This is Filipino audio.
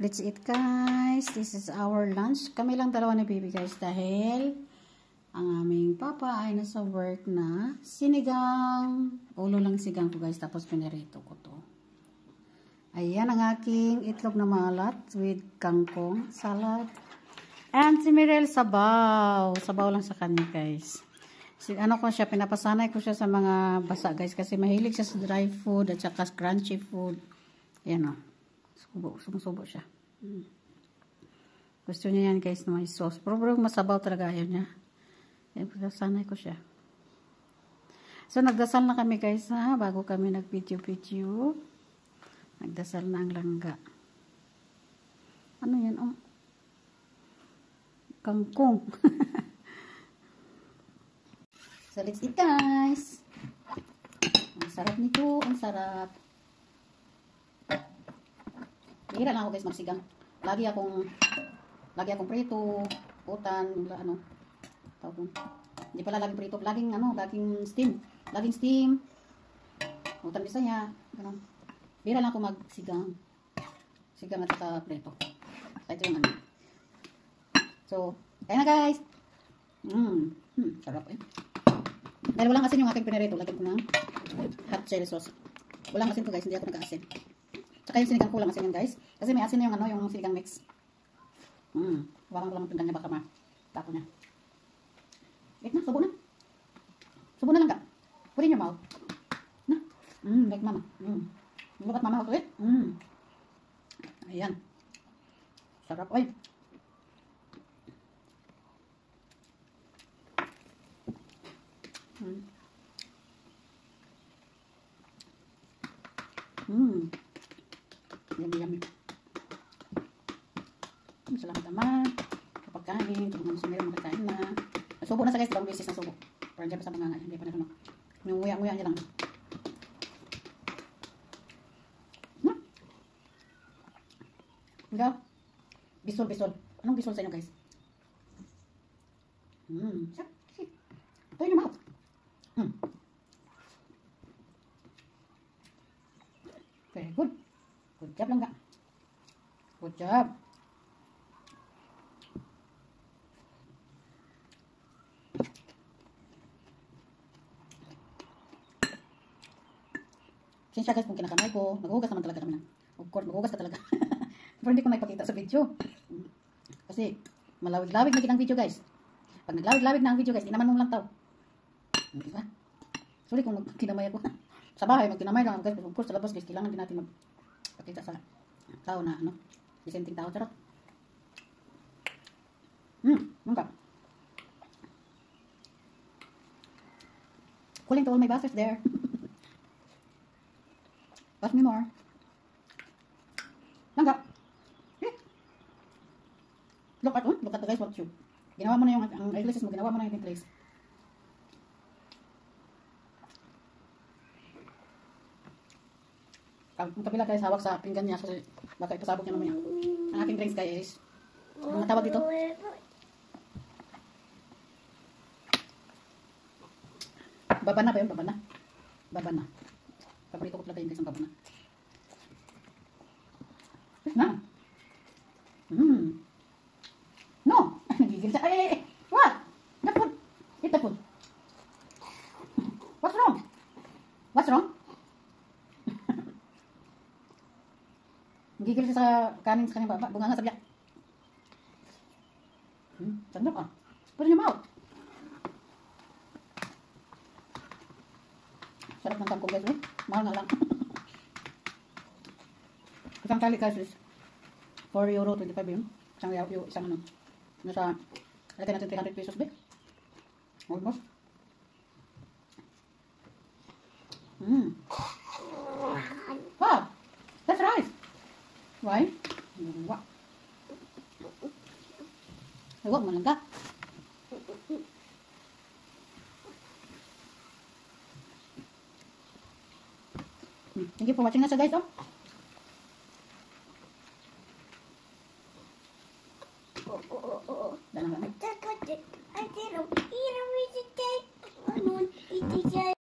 Let's eat guys. This is our lunch. Kami lang dalawa ni baby guys dahil ang aming papa ay nasa work na. Sinigang. Ulo lang sigang ko guys. Tapos pinirito ko to. Ayan ang aking itlog na malat with kangkong, salad. And si Mirel sabaw. Sabaw lang sa kanya guys. Ano ko siya, pinapasanay ko siya sa mga basa guys. Kasi mahilig siya sa dry food at saka crunchy food. Ayan o. Sumusubo siya. Gusto niya yan guys na may sauce. Pero masabaw talaga ayaw niya. Ayan, pinasanay ko siya. So nagdasal na kami guys ha. Bago kami nag-video. Nagdasal na ang langga. Ano yan oh? Kangkong. So let's eat guys. Ang sarap nito. Ang sarap. Hira lang ako guys magsigang. Lagi akong prito, utan, ano, tawag ko. Hindi pala laging prito, laging steam. Laging steam. Utan Bisaya, ganun. Hira lang ako magsigang. Sigang at saka prito. Ito yung ano. So, ayan na guys. Sarap eh. Dahil walang asin yung aking pinirito, lagyan ko ng hot chili sauce. Walang asin ko guys, hindi ako nag-asin. Tsaka yung sinigang kulang asin yun guys. Kasi may asin na yung ano, yung sinigang mix. Walang ko lang pinggan niya baka tapo niya. Wait na, subo na. Subo na lang ka. Put in your mouth. Na. Like mama. Look at mama how to eat. Ayan. Sarap oy. Yummy. Salamat naman. Kapag kain, tulungan sa meron makakain na. Nasubo na sa guys, dalawang beses na subo. Parang dyan pa sa mga nga, hindi pa na ano. Nguya-nguya niya lang. Hanggang, bisol. Anong bisol sa inyo guys? Ito yung mouth. Very good. Good job lang ka. Good job. Sinsya guys kung kinakamay ko. Maghugas naman talaga kami. Of course, maghugas ka talaga. Pero hindi ko naipakita sa video. Kasi malawig-lawig na kitang video guys. Pag naglawig-lawig na ang video guys, inaman mong lang tao. Diba? Sorry kung kinamay ako. Sa bahay, magkinamay lang guys. Of course, sa labas guys, kailangan din natin magpakita sa tao na ano. Disenteng tao. Charot. Mangkap. Calling to all my busters there. Pass me more. Langgap. Look at the guys what you. Ginawa mo na yung ang egglesses mo, ginawa mo na yung eggless. Ang kabila guys, hawak sa pinggan niya kasi baka ipasabog niya mamaya. Ang aking drinks guys. Ang tawag dito. Babana ba yun? Babana. Paborito ko talaga yung guys ang babana. Na. No. Nagigil siya. Ay. What? The food. Eat the food. What's wrong? Nagigil siya sa kanin sa kanyang baba. Bunga nga sa biyak. Sandok ah. Put in your mouth. Sarap ng kangkong guys. Mahal nga lang. Isang tali guys is €4.25 yun. Isang ano. Nasa, alagay natin 300 pesos ba? Almost. Wow! That's rice! Why? Huwag mo lang ka. Thank you for watching na guys.